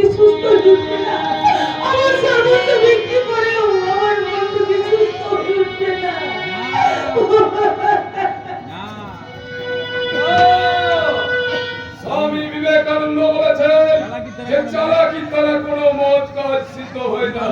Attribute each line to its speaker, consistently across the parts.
Speaker 1: কি সুস্থ উঠবে না? আমার সর্বস্ব বিক্রি করেও আমার বন্ধু কি সুস্থ উঠবে না?
Speaker 2: স্বামী বিবেকানন্দ বলেছেন যে চালাকির দ্বারা কোনো মত কাজ সিদ্ধ হয় না।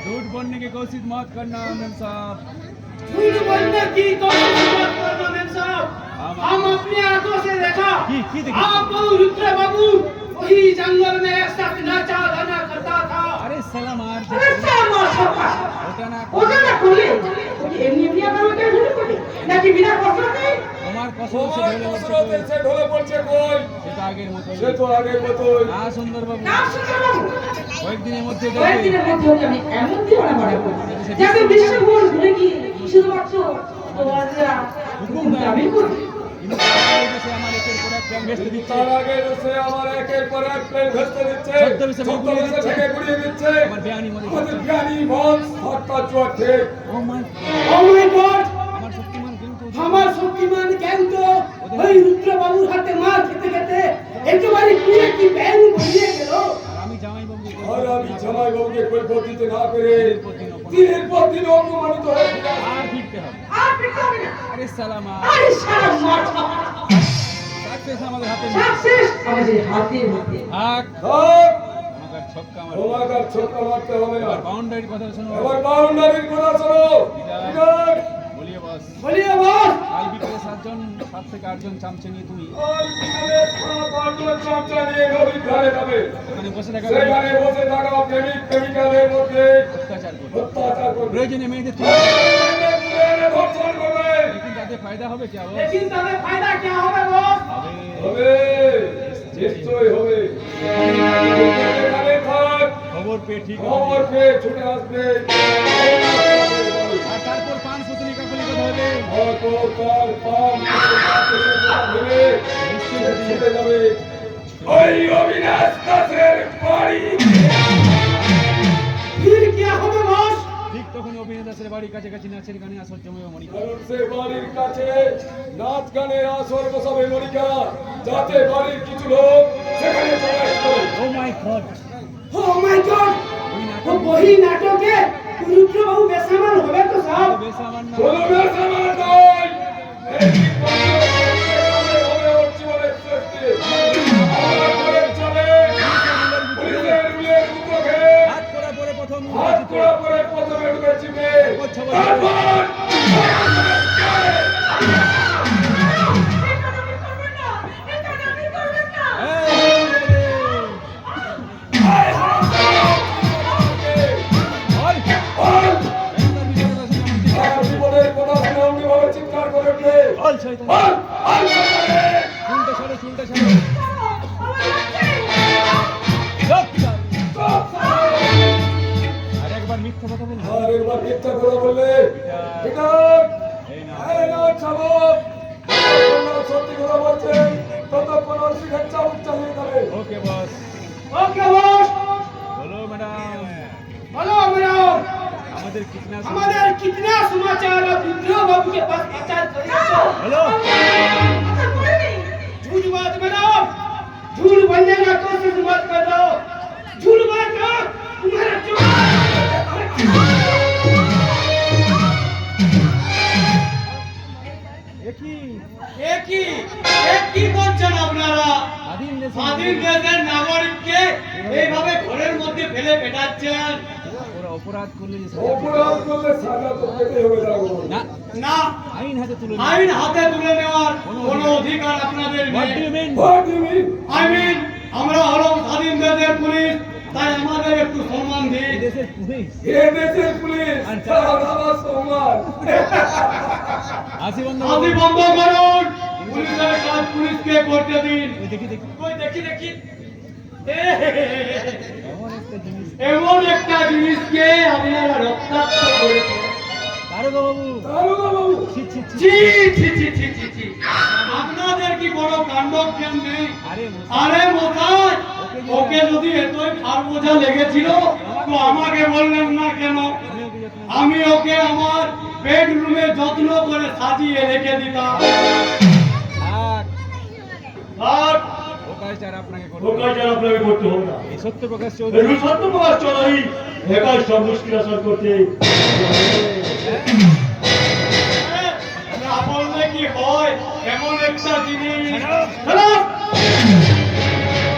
Speaker 3: झूठ बोलने की कोशिश मत करना मेम साहब।
Speaker 4: झूठ बोलने की कोशिश मत करना मेम साहब। हम अपनी आंखों से देखा आप रुद्र बाबू वही जंगल में एक साथ नाचा गाना करता था।
Speaker 3: अरे सलाम मार তোমার কসম সে
Speaker 2: ঢলে পড়ছে কই সে তো আগের মতোই
Speaker 3: না সুন্দর বাবু কয়েকদিনের মধ্যে
Speaker 1: আমি এমন দিওয়ানা বানাবো যে আমি বিশ্বভর ঘুরে গিয়ে শুধুমাত্র তোমাদের হুকুম দাবি করি।
Speaker 3: আমার একের পর এক প্ল্যান ভেস্তে দিচ্ছে।
Speaker 2: তার আগে সে আমার একের পর এক প্লেন ভেস্তে দিচ্ছে।
Speaker 3: ছদ্মবেশে
Speaker 2: থেকে গুড়িয়ে দিচ্ছে।
Speaker 3: আমার বেয়ানি মনে
Speaker 2: আমাদের জ্ঞানী মন হত্যা চুয়াচ্ছে।
Speaker 3: ও মাই
Speaker 4: গড
Speaker 3: আমার শক্তিমান কিন্তু
Speaker 4: আমার শক্তিমান কেন্দ্র ওই রুদ্র বাবুর হাতে মার খেতে খেতে একেবারে পুরো কি ব্যান বলিয়ে গেল।
Speaker 3: আমি জামাই
Speaker 2: বাবুকে কৈফিয়ত দিতে না পেরে দিনের পর দিন অপমানিত হয়ে
Speaker 3: আর ফিরতে হবে না। আরে সালাম সাকসেস আমাদের হাতে থাক।
Speaker 2: তোমাকার ছক্কা মারতে হবে না।
Speaker 3: বাউন্ডারির কথা শোনো।
Speaker 2: এবার বাউন্ডারির কথা শোনো।
Speaker 3: বলিয়ে বস কাল বিকেলে 7 থেকে 8 জন চামচে নিয়ে তুমি ওখানে বসে থাকা
Speaker 2: প্রেমিকাদের মধ্যে
Speaker 3: অত্যাচার করবে
Speaker 2: অত্যাচার করবে।
Speaker 3: প্রয়োজনে মেয়েদের তুলে
Speaker 2: ধর্ষণ করবে।
Speaker 3: लेकिन তাতে ফায়দা হবে কি আবার
Speaker 4: लेकिन তাদের ফায়দা কি হবে বস?
Speaker 2: হবে নিশ্চয়ই হবে। এখানে থাক,
Speaker 3: খবর পেয়ে ঠিক
Speaker 2: খবর পেয়ে ছুটে আসবে।
Speaker 3: আর তারপর পান পুতলি কাকলি কথা হবে
Speaker 2: তারপর তার পান ভেবে নিশ্চয়ই ছুটে যাবে ওই অবিনাশ দাসের বাড়ি।
Speaker 4: फिर क्या হবে বস?
Speaker 3: ঠিক তখন অভিনেতা দাসের বাড়ির কাছাকাছি নাচের গানে আসর জমে মনিকা
Speaker 2: কারণ সে বাড়ির কাছে নাচ গানের আসর বসাবে মনিকা, যাতে বাড়ির কিছু লোক সেখানে প্রবেশ করে।
Speaker 3: ও মাই গড
Speaker 4: ও মাই গড वो वही नाटक है रुद्र बाबू बेसामान হবে তো সব
Speaker 3: বেশ আমার না
Speaker 2: কোনো বেসামাল নয়। এই হবে ওর জীবনের সৃষ্টি। আমার ঘরে চলে পুলিশের রুলের মুখে
Speaker 3: হাত করা পরে প্রথম
Speaker 2: হাত করা পরে প্রথমে ঢুকেছিবে। তারপর জীবনের কথা শুনে অমনিভাবে চিৎকার করে উঠলে
Speaker 3: বল শয়তান চুলটা ছাড়ো আর একবার মিথ্যা কথা বলবো
Speaker 2: আর একবার মিথ্যা কথা বললে সত্যি কথা বলছেন ততক্ষণ ওর পিঠের চাবুক চালিয়ে যাবে।
Speaker 3: ওকে বস
Speaker 4: ओके बॉस
Speaker 3: বলো ম্যাডাম
Speaker 4: हेलो मैडम
Speaker 3: আমাদের কিতনা
Speaker 4: हमारे कितना समाचार अब रुद्र बाबू के पास प्रचार करिए
Speaker 3: হ্যালো
Speaker 4: झूठ बात मैडम झूठ बोलने का कोशिश मत करो झूठ बात करो तुम्हारा একই বলছেন আপনারা স্বাধীন দেশের নাগরিককে এইভাবে ঘরের মধ্যে ফেলে পেটাচ্ছেন।
Speaker 3: ওরা অপরাধ করলে যে
Speaker 2: অপরাধ করলে সাজা তো পেতে হবে
Speaker 3: না
Speaker 4: না
Speaker 3: আইন হাতে তুলে
Speaker 4: আইন হাতে তুলে নেওয়ার কোনো অধিকার আপনাদের
Speaker 3: হোয়াট ডু
Speaker 4: নেই।
Speaker 3: You mean
Speaker 2: What do you mean?
Speaker 4: I mean, আমরা হলো স্বাধীন দেশের পুলিশ, তাই আমাদের একটু সম্মান দিন।
Speaker 3: দেশের পুলিশ
Speaker 2: এ দেশের পুলিশ তার আমার সম্মান।
Speaker 3: আসি বন্ধ
Speaker 4: আদি বন্ধ করুন, পুলিশের কাজ পুলিশকে করতে দিন।
Speaker 3: ওই দেখি দেখি
Speaker 4: কই দেখি
Speaker 3: এমন একটা জিনিস
Speaker 4: এমন একটা জিনিসকে আপনারা রক্ষাত্ম করেছেন।
Speaker 3: তার দারোগা বাবু,
Speaker 2: দারোগা বাবু,
Speaker 3: ছি ছি ছি।
Speaker 4: ছি ছি ছি ছি ছি ছি। আপনাদের কি বড় কাণ্ড জ্ঞান নেই?
Speaker 3: আরে মশাই,
Speaker 4: আরে মশাই, ওকে যদি এতই ভার বোঝা লেগেছিল তো আমাকে বললেন না কেন? আমি ওকে আমার বেডরুমে যত্ন করে সাজিয়ে রেখে দিতাম।
Speaker 3: থাক,
Speaker 4: আর
Speaker 3: ও কাজটা আর আপনাকে করতে
Speaker 5: ও
Speaker 3: হবে না।
Speaker 5: কাজ আর আপনাকে করতে হবে না।
Speaker 3: এই সত্যপ্রকাশ
Speaker 5: এই
Speaker 3: চৌধুরী
Speaker 5: সত্যপ্রকাশ চৌধুরী একাই সব মুশকিল আসার করতে
Speaker 4: না বললে কি হয়? এমন একটা জিনিস।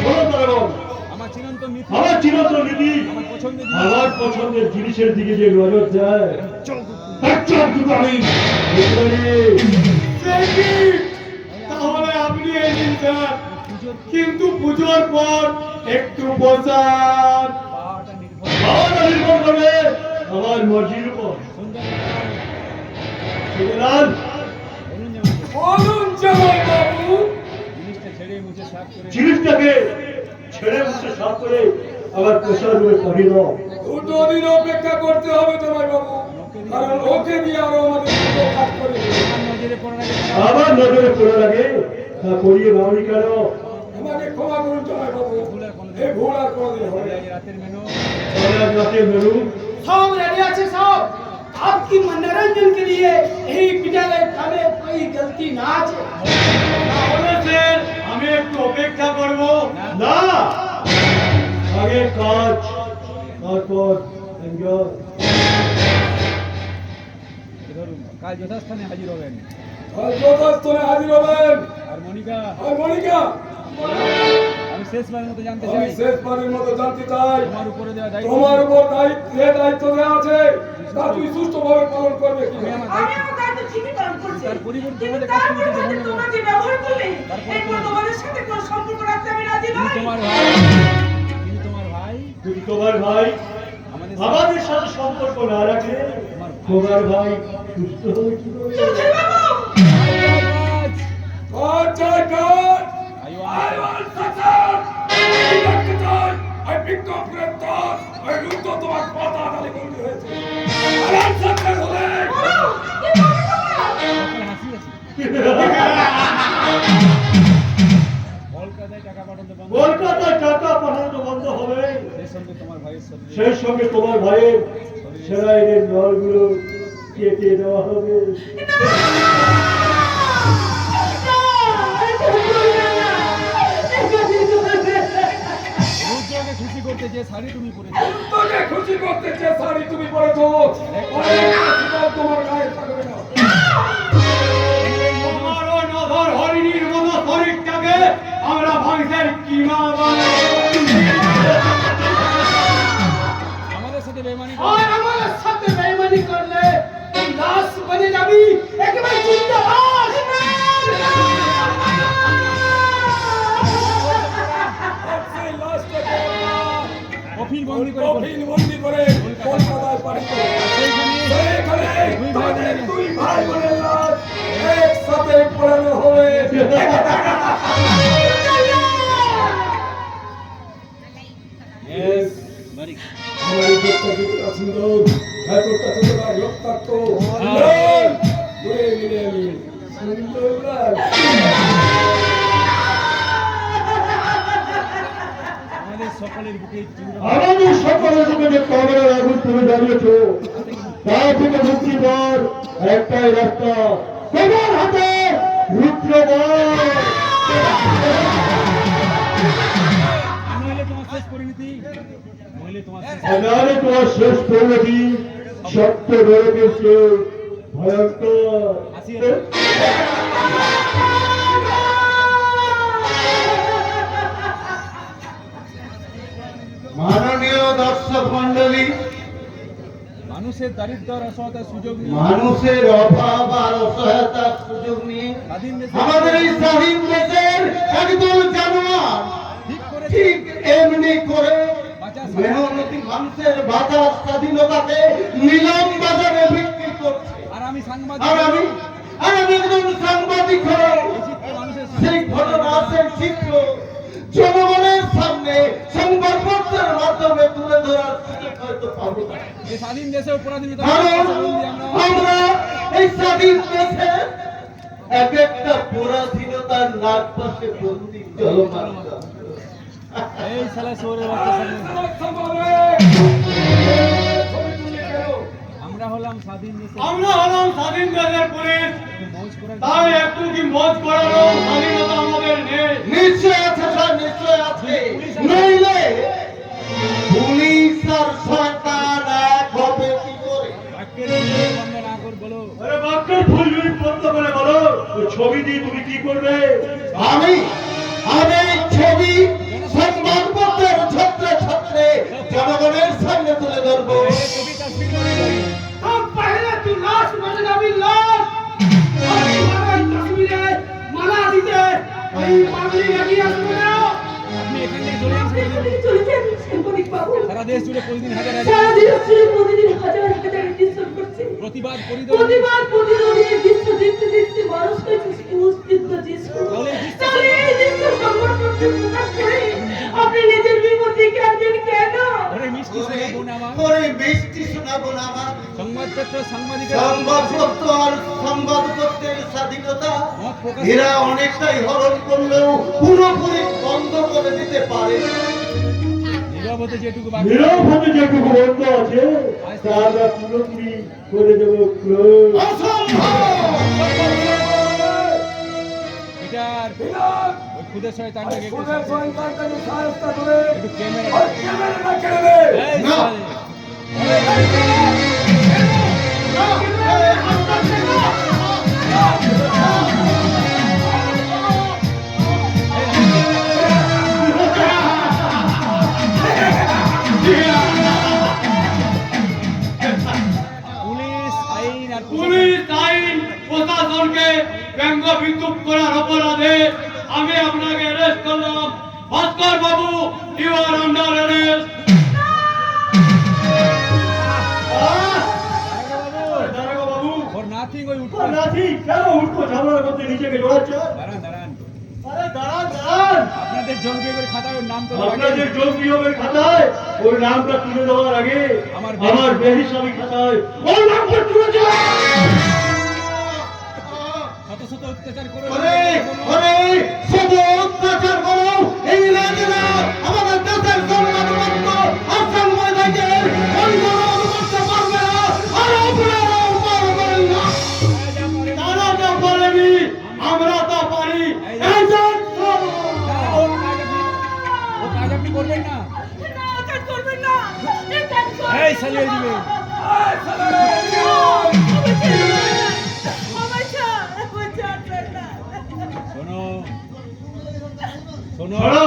Speaker 5: বলুন দারোগা,
Speaker 3: আমার চিরন্ত মিত্র,
Speaker 5: আমার চিরন্তন নীতি
Speaker 3: আমার পছন্দের
Speaker 5: আমার পছন্দের জিনিসের দিকে যে নজর দেয়
Speaker 3: চল তো।
Speaker 5: তার চোখ দুটো আমি দেখতে পারি।
Speaker 4: সে কি? তাহলে আপনি এই নিন,
Speaker 3: পুজোর
Speaker 4: কিন্তু পুজোর পর একটু বসান।
Speaker 3: পাওয়াটা নির্ভর
Speaker 5: খাওয়াটা নির্ভর করবে আমার মর্জির উপর।
Speaker 3: সুন্দরলাল,
Speaker 5: সুতরাং
Speaker 3: বলুন যেমন
Speaker 2: বলুন জামাই বাবু।
Speaker 3: জিনিসটা ছেড়ে মুছে সাফ করে
Speaker 5: জিনিসটাকে ছেড়ে মুছে সাফ করে আবার প্রেশার রুমে পাঠিয়ে দাও।
Speaker 2: দুটো দিন অপেক্ষা করতে হবে জামাই বাবু, কারণ ওকে দিয়ে আরো আমাদের দুটো কাজ করে দেবে।
Speaker 3: আমার নজরে পড়ার আগে তারা
Speaker 5: আবার নজরে পড়ে লাগে তা করিয়ে নাওনি কেন?
Speaker 2: আমাকে ক্ষমা করুন জামাই বাবু,
Speaker 3: ভুল আর কোনো
Speaker 2: এই ভুল আর কোনোদিন হবে না।
Speaker 3: আজ রাতের মেনু
Speaker 5: তাহলে আজ রাতে মেনু
Speaker 4: सब रेडी আছে সব। आपकी मनोरंजन के लिए यही विद्यालय खाने कोई गलती ना আছে। তাহলে স্যার আমি একটু অপেক্ষা করব।
Speaker 5: না, আগে কাজ, তারপর এনজয়।
Speaker 3: ধরুন কাল যথাস্থানে হাজির হবেন।
Speaker 2: আর যথাস্থানে হাজির হবেন।
Speaker 3: আর মনিকা,
Speaker 2: আর মনিকা,
Speaker 3: আমি শেষবারের মতো জানতে
Speaker 2: আমি
Speaker 3: চাই
Speaker 2: শেষবারের মতো জানতে চাই,
Speaker 3: তোমার উপরে দেওয়া দায়িত্ব
Speaker 2: তোমার উপর দায়িত্ব দেওয়া আছে, তা তুই সুষ্ঠুভাবে পালন করবে
Speaker 3: আমি
Speaker 2: কিনা?
Speaker 3: আমার
Speaker 1: আমি
Speaker 3: দায়িত্ব
Speaker 1: আমার দায়িত্ব ঠিকই পালন করছি।
Speaker 3: তার পরিবর্তে
Speaker 1: কিন্তু
Speaker 3: তোমাদের
Speaker 1: তার
Speaker 3: কাছ থেকে
Speaker 1: পরিবর্তে
Speaker 3: যেটা
Speaker 1: তোমরা যে ব্যবহার করলে,
Speaker 3: তারপর
Speaker 1: এরপর
Speaker 3: তুমি-
Speaker 1: তোমাদের সাথে কোনো সম্পর্ক রাখতে আমি রাজি
Speaker 3: তিনি
Speaker 1: নই।
Speaker 3: তোমার ভাই, তিনি তোমার ভাই,
Speaker 5: কিন্তু তোমার ভাই
Speaker 3: আমাদের
Speaker 5: আমাদের সাথে সম্পর্ক না রাখলে তোমার ভাই সুস্থ হবে কি করে?
Speaker 1: চৌধুরী বাবু,
Speaker 3: রাজ,
Speaker 2: God, God, God!
Speaker 3: I
Speaker 2: I
Speaker 3: want
Speaker 2: want success! I দেখতে চাই, I pick up your thought, I রুদ্ধ তোমার কথা তালি বলতে হয়েছে। I want success হলে,
Speaker 1: বলো, কি বলবে তোমরা?
Speaker 3: সকালে হাসি আছে। কলকাতায় টাকা পাঠাতে বন্ধ,
Speaker 5: কলকাতায় টাকা পাঠানো বন্ধ হবে,
Speaker 3: সেই সঙ্গে তোমার ভাইয়ের শরীরে
Speaker 5: সেই সঙ্গে তোমার ভাইয়ের সেরাইনের নলগুলো কেটে দেওয়া হবে।
Speaker 3: রুদ্রকে খুশি করতে যে শাড়ি তুমি পরেছো,
Speaker 2: তোকে খুশি করতে যে শাড়ি তুমি পরেছো, অনেক আশীর্বাদ তোমার গায়ে থাকবে না।
Speaker 4: তোমার ওই নধর হরিণীর মতো শরীরটাকে আমরা ভাঙছেন কিমা বানাবো।
Speaker 3: আমাদের সাথে বেমানি
Speaker 4: আর আমাদের সাথে বেইমানি করলে তুই লাশ বনে যাবি, একেবারে জিন্দা লাশ।
Speaker 2: আর সেই লাশটাকে আমরা
Speaker 3: কফিন বন্দি করে
Speaker 2: কফিন বন্দি করে কলকাতায় পাঠিয়ে দেবো।
Speaker 3: সেইখানে
Speaker 2: সেইখানে
Speaker 3: দুই ভাই
Speaker 2: তাদের
Speaker 3: বোনের-
Speaker 2: দুই ভাই বোনের লাশ একসাথে পোড়ানো হবে।
Speaker 3: Yes, বাড়ি।
Speaker 2: আমার এই দেশটা যতটা সুন্দর, এতটা যতটা রক্তাক্ত,
Speaker 3: হ্যাঁ।
Speaker 2: লাল, ঘুরে মিলে আমি সুন্দর লাল।
Speaker 3: আমাদের সকলের বুকে চিন্তা
Speaker 5: আমাদের সকলের বুকে যে কবরের আগুন তুমি জ্বালিয়েছ তা থেকে মুক্তি পাওয়ার একটাই রাস্তা, তোমার হাতে রুদ্রবর।
Speaker 3: নইলে তোমার শেষ পরিণতি, নইলে তোমার শেষ
Speaker 5: আগামী তোমার শেষ পরিণতি সত্য নরকের চেয়ে ভয়ঙ্কর।
Speaker 3: হাসি আছে।
Speaker 6: মাননীয় দর্শক মন্ডলী,
Speaker 3: মানুষের দারিদ্র আর অসহায়তার সুযোগ নিয়ে
Speaker 6: মানুষের অভাব আর অসহায়তার সুযোগ নিয়ে
Speaker 3: স্বাধীন দেশে
Speaker 6: আমাদের এই স্বাধীন দেশের একদল জানোয়ার
Speaker 3: ঠিক করে
Speaker 6: ঠিক এমনি করে মেহনতি মানুষের বাজার স্বাধীনতাকে নিলাম বাজারে বিক্রি করছে।
Speaker 3: আর আমি সাংবাদিক
Speaker 6: আর আমি একজন সাংবাদিক হয়ে
Speaker 3: এই চিত্র মানুষের
Speaker 6: সেই ঘটনা, সেই চিত্র জনগণের সামনে সংবাদপত্রের মাধ্যমে তুলে ধরার সুযোগ হয়তো পাবো না।
Speaker 3: এই স্বাধীন দেশেও পরাধীনতা
Speaker 6: কারণ
Speaker 3: বন্দী আমরা।
Speaker 6: আমরা এই স্বাধীন দেশে এক একটা পরাধীনতার নাক পাশে বন্দি চলমান।
Speaker 3: এই শালা শহরের বাচ্চা সামনে। আমরা হলাম স্বাধীন দেশে
Speaker 4: আমরা হলাম স্বাধীন দেশের পুলিশ,
Speaker 3: মৌজ করার
Speaker 4: তাই একটু কি মজ করারও স্বাধীনতা আমাদের নেই।
Speaker 6: নিশ্চয় আছে স্যার, নিশ্চয় আছে। নইলে পুলিশ আর সরকার এক হবে কি করে?
Speaker 3: বাক্যের বিরুদ্ধে বন্ধ না কর বলো।
Speaker 5: আরে বাক্যের ভুল যদি বন্ধ করে বলো, ওই ছবি দিয়ে তুমি কি করবে?
Speaker 6: আমি আমি এই ছবি সংবাদপত্রের ছত্রে ছত্রে জনগণের সামনে তুলে ধরবো।
Speaker 3: এই ছবি কাশ্মীর করে দিই।
Speaker 1: हम पहले तू लाश बजना भी लाश और हमारे तस्वीरें मना दीते वही पागली लगी असुना
Speaker 3: আপনি এখান থেকে চলে আসুন।
Speaker 1: চলে যান সাংবাদিক বাবু
Speaker 3: সারা দেশ জুড়ে প্রতিদিন হাজার
Speaker 1: সারা
Speaker 3: হাজার
Speaker 1: দেশ জুড়ে প্রতিদিন হাজার হাজার ডিস্টার্ব করছে
Speaker 3: প্রতিবাদ করিদর
Speaker 1: প্রতিবাদ প্রতিরোধের দৃশ্য দেখতে দেখতে মানুষ হয়েছে অস্তিত্ব যিশু তাহলে এই দৃশ্য সংবাদ করতে প্রকাশ করে আপনি নিজের বিপদে কাঁদছেন কেন
Speaker 3: ওরে মিষ্টি ছেলে বোন আমার
Speaker 6: করে বৃষ্টি শোনাবো না আমার
Speaker 3: সংবাদপত্র সাংবাদিকের
Speaker 6: সংবাদপত্র আর সংবাদপত্রের স্বাধীনতা
Speaker 3: মত প্রকাশ
Speaker 6: এরা অনেকটাই হরণ করলেও পুরোপুরি বন্ধ করে দিতে পারে।
Speaker 3: নীরব হতে যেটুকু বাকি
Speaker 5: নীরব হতে যেটুকু বন্ধ আছে তা আমরা পুরোপুরি করে দেবো ক্লোজ।
Speaker 3: পিটার ওই খুদের শয়তানটাকে একটু
Speaker 2: ওদের সন্তানকে সাহায্য করে
Speaker 3: একটু ক্যামেরা
Speaker 2: ওই ক্যামেরাটা কেড়ে দে।
Speaker 3: এই
Speaker 6: না।
Speaker 3: শালে। পুলিশ আইন আর
Speaker 4: পুলিশ আইন প্রশাসনকে ব্যঙ্গ বিদ্রুপ করার অপরাধে আমি আপনাকে অ্যারেস্ট করলাম। ভাস্কর বাবু, you R under arrest.
Speaker 5: দাঁড়াগো Babu,
Speaker 3: for nothing ওই উঠো
Speaker 5: না ঠিক কেন উঠবো ঝামেলা করতে নিজেকে জড়াচ্ছ?
Speaker 3: দাঁড়ান দাঁড়ান
Speaker 5: আরে দাঁড়ান দাঁড়ান,
Speaker 3: আপনাদের যোগ বিয়োগের খাতায় ওর নাম তো
Speaker 5: আপনাদের যোগ বিয়োগের খাতায় ওর নামটা তুলে দেওয়ার আগে
Speaker 3: আমার
Speaker 5: আমার বেহিসাবি খাতায় ওর নামটা তুলে দেওয়া।
Speaker 3: শত শত অত্যাচার করে
Speaker 6: ওরে ওরে শুধু অত্যাচার করো এই রাজা আমাদের দেশের সংবাদপত্র আর সাংবাদিকের আন্দোলন করতে পারবে না আর আপনারাও পারবেন না।
Speaker 4: তারা যা পারেনি আমরা তা পারি। এই যে
Speaker 3: ও কাজ আপনি করবেন না
Speaker 1: না কাজ করবেন না এই কাজ করবেন
Speaker 3: এই সালিয়ে দিবে শোনো শোনো
Speaker 5: শোনো,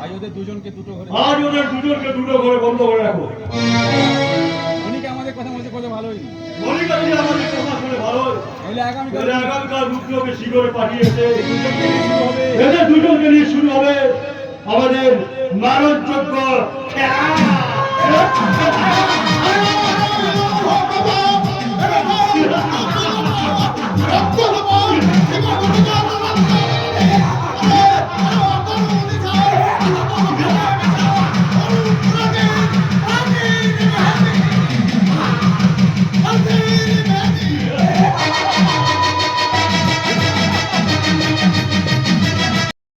Speaker 3: আজ ওদের দুজনকে দুটো ঘরে
Speaker 5: আজ ওদের দুজনকে দুটো করে বন্ধ করে রাখো।
Speaker 3: উনিকে আমাদের কথা বলছে কত ভালোই
Speaker 5: মনিকা যদি আমাদের কথা শুনে ভালো হয়,
Speaker 3: তাহলে আগামী
Speaker 5: তাহলে আগামীকাল রুদ্রকে শিগরে পাঠিয়েছে
Speaker 3: শুরু হবে
Speaker 5: এদের দুজনকে নিয়ে শুরু হবে আমাদের মানবযোগ্য খেলা।